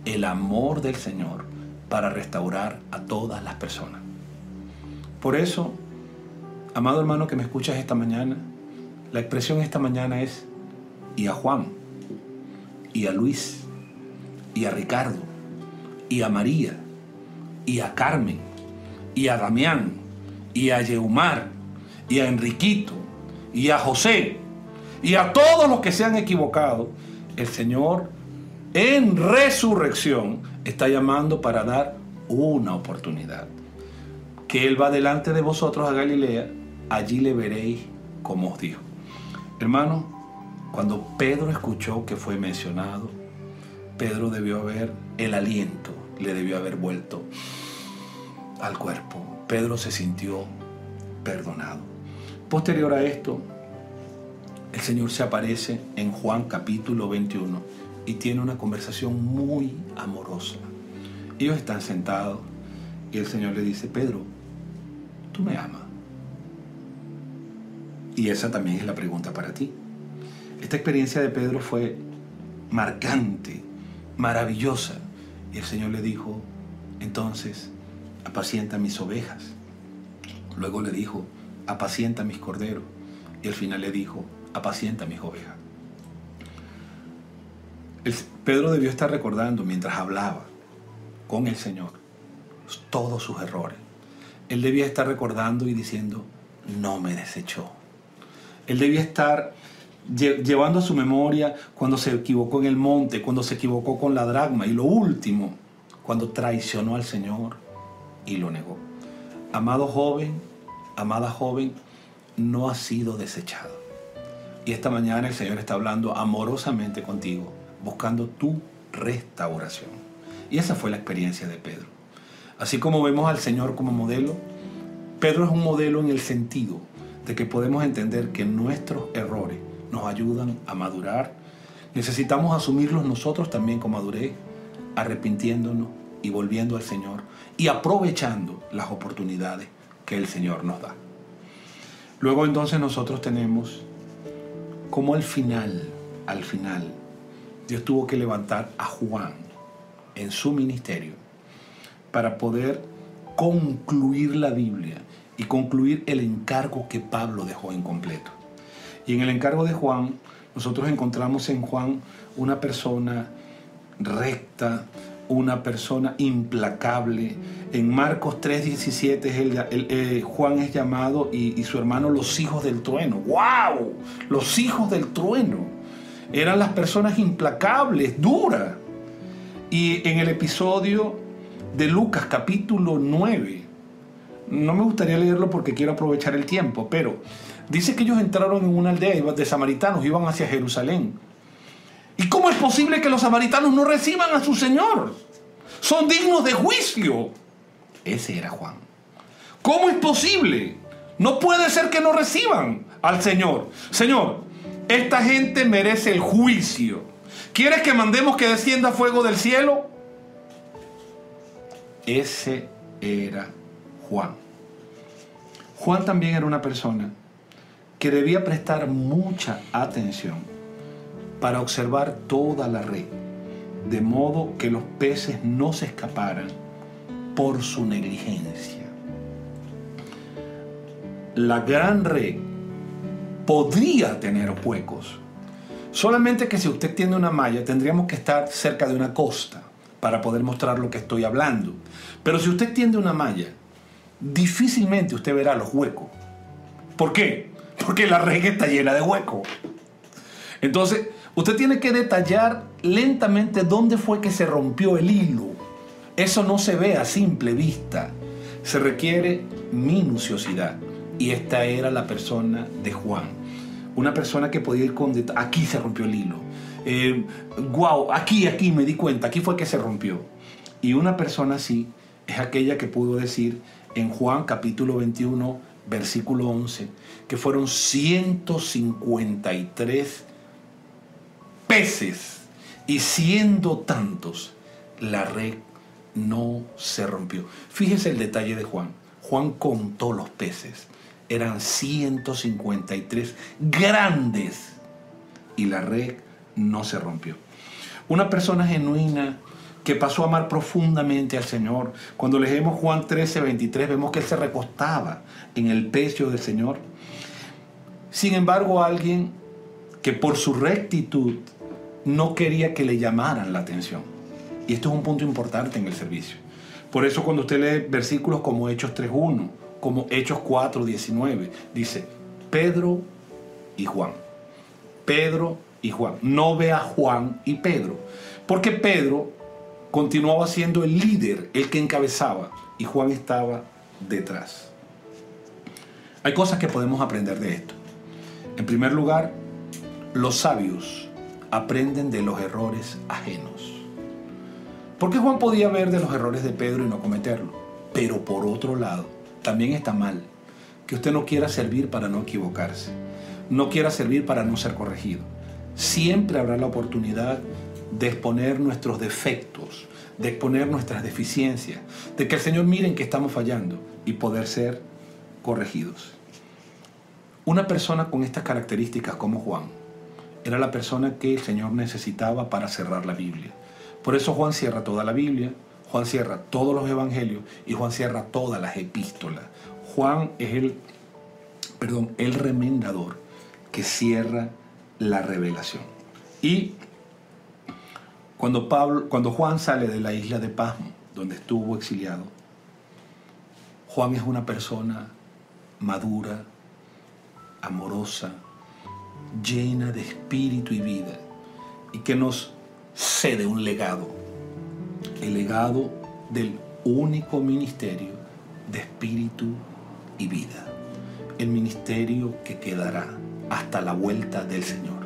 A: el amor del Señor para restaurar a todas las personas. Por eso, amado hermano que me escuchas esta mañana, la expresión esta mañana es y a Juan, y a Luis, y a Ricardo, y a María, y a Carmen, y a Damián, y a Yeumar, y a Enriquito, y a José, y a todos los que se han equivocado. El Señor en resurrección está llamando para dar una oportunidad. Que Él va delante de vosotros a Galilea, allí le veréis como os dijo. Hermano, cuando Pedro escuchó que fue mencionado, Pedro debió haber, el aliento le debió haber vuelto al cuerpo. Pedro se sintió perdonado. Posterior a esto, el Señor se aparece en Juan capítulo 21 y tiene una conversación muy amorosa. Ellos están sentados y el Señor le dice, Pedro, ¿tú me amas? Y esa también es la pregunta para ti. Esta experiencia de Pedro fue marcante, maravillosa. Y el Señor le dijo, entonces, apacienta mis ovejas. Luego le dijo, apacienta mis corderos. Y al final le dijo, apacienta mis ovejas. Pedro debió estar recordando mientras hablaba con el Señor todos sus errores. Él debía estar recordando y diciendo, no me desechó. Él debía estar llevando a su memoria cuando se equivocó en el monte, cuando se equivocó con la dracma y lo último, cuando traicionó al Señor y lo negó. Amado joven, amada joven, no has sido desechado. Y esta mañana el Señor está hablando amorosamente contigo, buscando tu restauración. Y esa fue la experiencia de Pedro. Así como vemos al Señor como modelo, Pedro es un modelo en el sentido de que podemos entender que nuestros errores nos ayudan a madurar. Necesitamos asumirlos nosotros también con madurez, arrepintiéndonos y volviendo al Señor y aprovechando las oportunidades que el Señor nos da. Luego entonces nosotros tenemos como al final, Dios tuvo que levantar a Juan en su ministerio para poder concluir la Biblia y concluir el encargo que Pablo dejó incompleto. Y en el encargo de Juan, nosotros encontramos en Juan una persona recta, una persona implacable. En Marcos 3:17 Juan es llamado y su hermano los hijos del trueno. ¡Wow! Los hijos del trueno. Eran las personas implacables, duras. Y en el episodio de Lucas capítulo 9, no me gustaría leerlo porque quiero aprovechar el tiempo, pero dice que ellos entraron en una aldea de samaritanos, iban hacia Jerusalén. ¿Y cómo es posible que los samaritanos no reciban a su Señor? Son dignos de juicio. Ese era Juan. ¿Cómo es posible? No puede ser que no reciban al Señor. Señor, esta gente merece el juicio. ¿Quieres que mandemos que descienda fuego del cielo? Ese era Juan. Juan también era una persona que debía prestar mucha atención para observar toda la red, de modo que los peces no se escaparan por su negligencia. La gran red podría tener huecos, solamente que si usted tiene una malla tendríamos que estar cerca de una costa para poder mostrar lo que estoy hablando. Pero si usted tiene una malla, difícilmente usted verá los huecos. ¿Por qué? Porque la red está llena de huecos. Entonces, usted tiene que detallar lentamente dónde fue que se rompió el hilo. Eso no se ve a simple vista. Se requiere minuciosidad. Y esta era la persona de Juan. Una persona que podía ir con detalle. Aquí se rompió el hilo. Aquí me di cuenta. Aquí fue que se rompió. Y una persona así es aquella que pudo decir en Juan capítulo 21, versículo 11, que fueron 153 peces, y siendo tantos, la red no se rompió. Fíjese el detalle de Juan. Juan contó los peces. Eran 153 grandes y la red no se rompió. Una persona genuina que pasó a amar profundamente al Señor. Cuando leemos Juan 13:23, vemos que él se recostaba en el pecho del Señor. Sin embargo, alguien que por su rectitud no quería que le llamaran la atención. Y esto es un punto importante en el servicio. Por eso cuando usted lee versículos como Hechos 3:1, como Hechos 4:19, dice Pedro y Juan. Pedro y Juan. No ve a Juan y Pedro. Porque Pedro continuaba siendo el líder, el que encabezaba, y Juan estaba detrás. Hay cosas que podemos aprender de esto. En primer lugar, los sabios aprenden de los errores ajenos. Porque Juan podía ver de los errores de Pedro y no cometerlo. Pero por otro lado, también está mal que usted no quiera servir para no equivocarse. No quiera servir para no ser corregido. Siempre habrá la oportunidad de exponer nuestros defectos, de exponer nuestras deficiencias, de que el Señor mire en que estamos fallando y poder ser corregidos. Una persona con estas características como Juan era la persona que el Señor necesitaba para cerrar la Biblia. Por eso Juan cierra toda la Biblia, Juan cierra todos los evangelios y Juan cierra todas las epístolas. Juan es el remendador que cierra la revelación. Y cuando Juan sale de la isla de Pasmo, donde estuvo exiliado, Juan es una persona madura, amorosa, llena de espíritu y vida, y que nos cede un legado, el legado del único ministerio de espíritu y vida, el ministerio que quedará hasta la vuelta del Señor.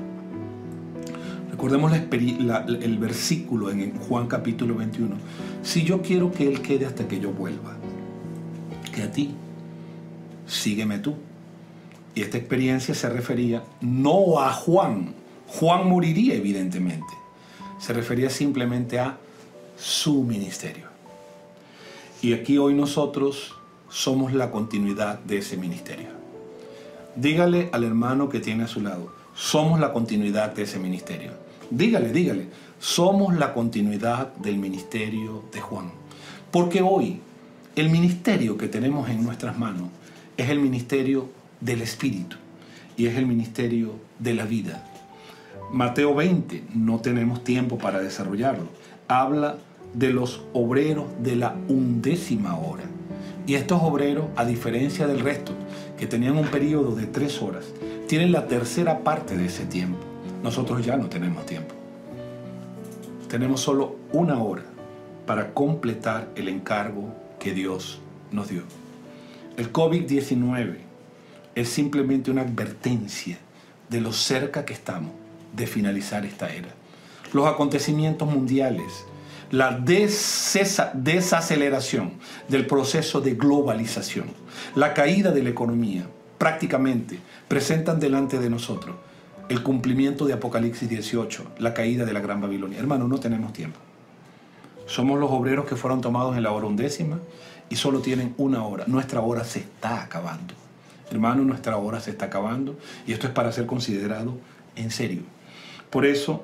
A: Recordemos el versículo en Juan capítulo 21. Si yo quiero que Él quede hasta que yo vuelva, que a ti, sígueme tú. Y esta experiencia se refería no a Juan. Juan moriría evidentemente. Se refería simplemente a su ministerio. Y aquí hoy nosotros somos la continuidad de ese ministerio. Dígale al hermano que tiene a su lado, somos la continuidad de ese ministerio. Dígale, somos la continuidad del ministerio de Juan. Porque hoy el ministerio que tenemos en nuestras manos es el ministerio del Espíritu y es el ministerio de la vida. Mateo 20, no tenemos tiempo para desarrollarlo, habla de los obreros de la 11ª hora. Y estos obreros, a diferencia del resto, que tenían un periodo de 3 horas, tienen la tercera parte de ese tiempo. Nosotros ya no tenemos tiempo. Tenemos solo 1 hora para completar el encargo que Dios nos dio. El COVID-19 es simplemente una advertencia de lo cerca que estamos de finalizar esta era. Los acontecimientos mundiales, la desaceleración del proceso de globalización, la caída de la economía, prácticamente presentan delante de nosotros el cumplimiento de Apocalipsis 18, la caída de la Gran Babilonia. Hermano, no tenemos tiempo. Somos los obreros que fueron tomados en la hora 11ª y solo tienen 1 hora. Nuestra hora se está acabando. Hermano, nuestra hora se está acabando y esto es para ser considerado en serio. Por eso,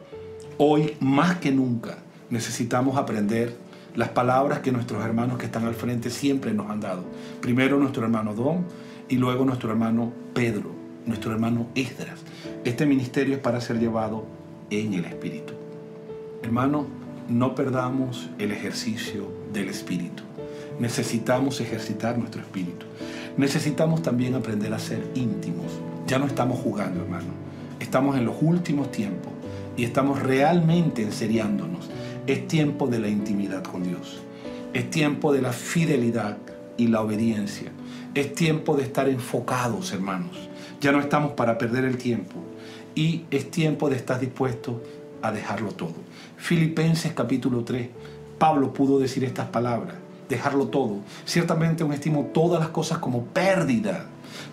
A: hoy más que nunca necesitamos aprender las palabras que nuestros hermanos que están al frente siempre nos han dado. Primero nuestro hermano Don y luego nuestro hermano Pedro, nuestro hermano Esdras. Este ministerio es para ser llevado en el Espíritu. Hermano, no perdamos el ejercicio del Espíritu. Necesitamos ejercitar nuestro espíritu. Necesitamos también aprender a ser íntimos. Ya no estamos jugando, hermano. Estamos en los últimos tiempos y estamos realmente enseriándonos. Es tiempo de la intimidad con Dios. Es tiempo de la fidelidad y la obediencia. Es tiempo de estar enfocados, hermanos. Ya no estamos para perder el tiempo. Y es tiempo de estar dispuestos a dejarlo todo. Filipenses capítulo 3. Pablo pudo decir estas palabras. Dejarlo todo. Ciertamente aún estimo todas las cosas como pérdida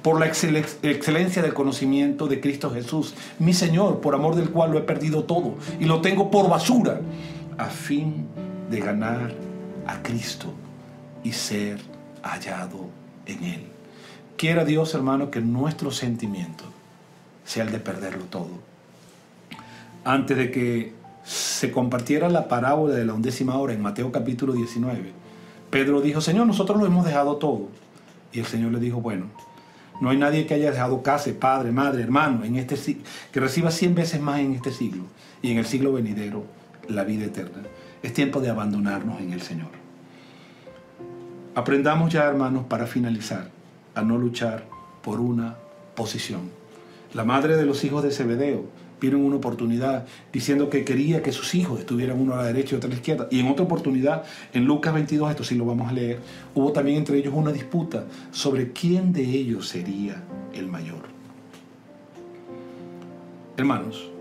A: por la excelencia del conocimiento de Cristo Jesús, mi Señor, por amor del cual lo he perdido todo y lo tengo por basura, a fin de ganar a Cristo y ser hallado en Él. Quiera Dios, hermano, que nuestro sentimiento sea el de perderlo todo. Antes de que se compartiera la parábola de la 11ª hora en Mateo capítulo 19, Pedro dijo, Señor, nosotros lo hemos dejado todo. Y el Señor le dijo, bueno, no hay nadie que haya dejado casa, padre, madre, hermano, en este siglo, que reciba 100 veces más en este siglo y en el siglo venidero la vida eterna. Es tiempo de abandonarnos en el Señor. Aprendamos ya, hermanos, para finalizar, a no luchar por una posición. La madre de los hijos de Zebedeo vieron una oportunidad diciendo que quería que sus hijos estuvieran uno a la derecha y otro a la izquierda. Y en otra oportunidad, en Lucas 22, esto sí lo vamos a leer, hubo también entre ellos una disputa sobre quién de ellos sería el mayor. Hermanos,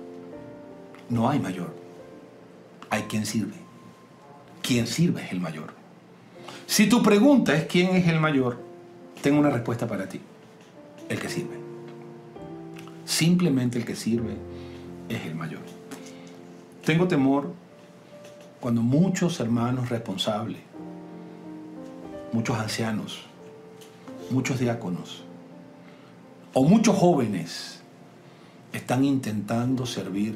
A: no hay mayor, hay quien sirve. Quien sirve es el mayor. Si tu pregunta es quién es el mayor, tengo una respuesta para ti: el que sirve. Simplemente el que sirve es el mayor. Tengo temor cuando muchos hermanos responsables, muchos ancianos, muchos diáconos o muchos jóvenes están intentando servir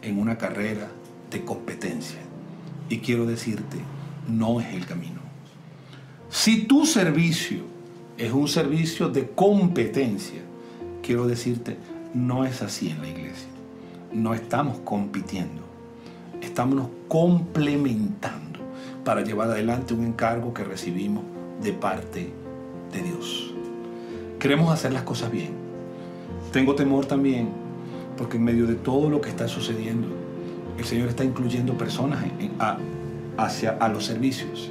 A: en una carrera de competencia. Y quiero decirte, no es el camino. Si tu servicio es un servicio de competencia, quiero decirte, no es así en la iglesia. No estamos compitiendo, estamos complementando para llevar adelante un encargo que recibimos de parte de Dios. Queremos hacer las cosas bien. Tengo temor también porque en medio de todo lo que está sucediendo, el Señor está incluyendo personas hacia los servicios.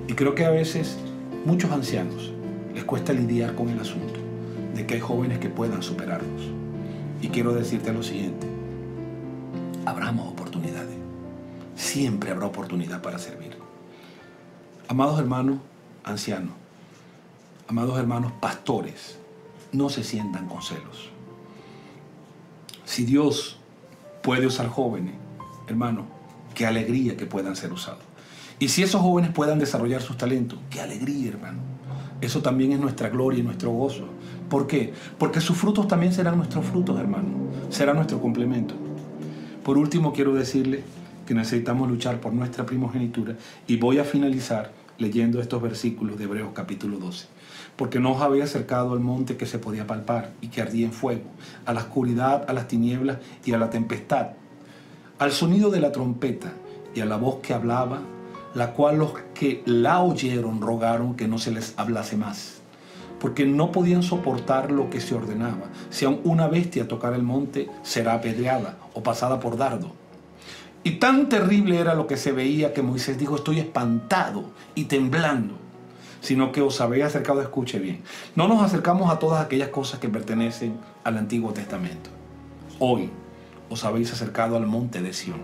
A: Y creo que a veces muchos ancianos les cuesta lidiar con el asunto de que hay jóvenes que puedan superarlos. Y quiero decirte lo siguiente: habrá oportunidades. Siempre habrá oportunidad para servir. Amados hermanos ancianos, amados hermanos pastores, no se sientan con celos. Si Dios puede usar jóvenes, hermano, qué alegría que puedan ser usados. Y si esos jóvenes puedan desarrollar sus talentos, qué alegría, hermano. Eso también es nuestra gloria y nuestro gozo. ¿Por qué? Porque sus frutos también serán nuestros frutos, hermano. Será nuestro complemento. Por último, quiero decirle que necesitamos luchar por nuestra primogenitura. Y voy a finalizar leyendo estos versículos de Hebreos capítulo 12. Porque no os habéis acercado al monte que se podía palpar y que ardía en fuego, a la oscuridad, a las tinieblas y a la tempestad, al sonido de la trompeta y a la voz que hablaba, la cual los que la oyeron rogaron que no se les hablase más, porque no podían soportar lo que se ordenaba. Si aun una bestia tocara el monte, será apedreada o pasada por dardo. Y tan terrible era lo que se veía que Moisés dijo: estoy espantado y temblando. Sino que os habéis acercado, escuche bien, no nos acercamos a todas aquellas cosas que pertenecen al Antiguo Testamento. Hoy os habéis acercado al monte de Sión,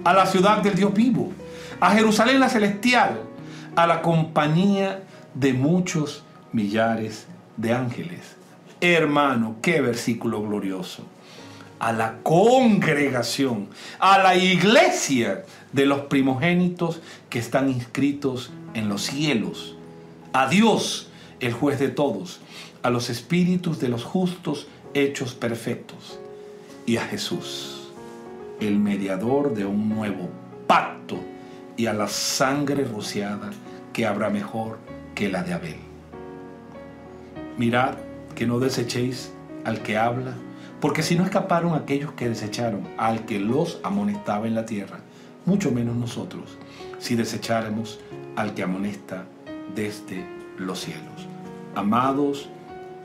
A: a la ciudad del Dios vivo, a Jerusalén la celestial, a la compañía de muchos millares de ángeles. Hermano, qué versículo glorioso. A la congregación, a la iglesia de los primogénitos que están inscritos en los cielos, a Dios, el juez de todos, a los espíritus de los justos hechos perfectos, y a Jesús, el mediador de un nuevo pacto, y a la sangre rociada que habrá mejor que la de Abel. Mirad que no desechéis al que habla, porque si no escaparon aquellos que desecharon al que los amonestaba en la tierra, mucho menos nosotros, si desecháramos al que amonesta desde los cielos. Amados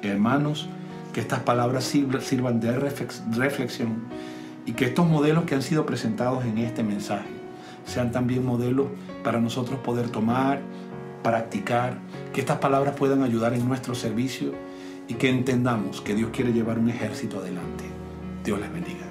A: hermanos, que estas palabras sirvan de reflexión y que estos modelos que han sido presentados en este mensaje sean también modelos para nosotros poder tomar, practicar, que estas palabras puedan ayudar en nuestro servicio y que entendamos que Dios quiere llevar un ejército adelante. Dios les bendiga.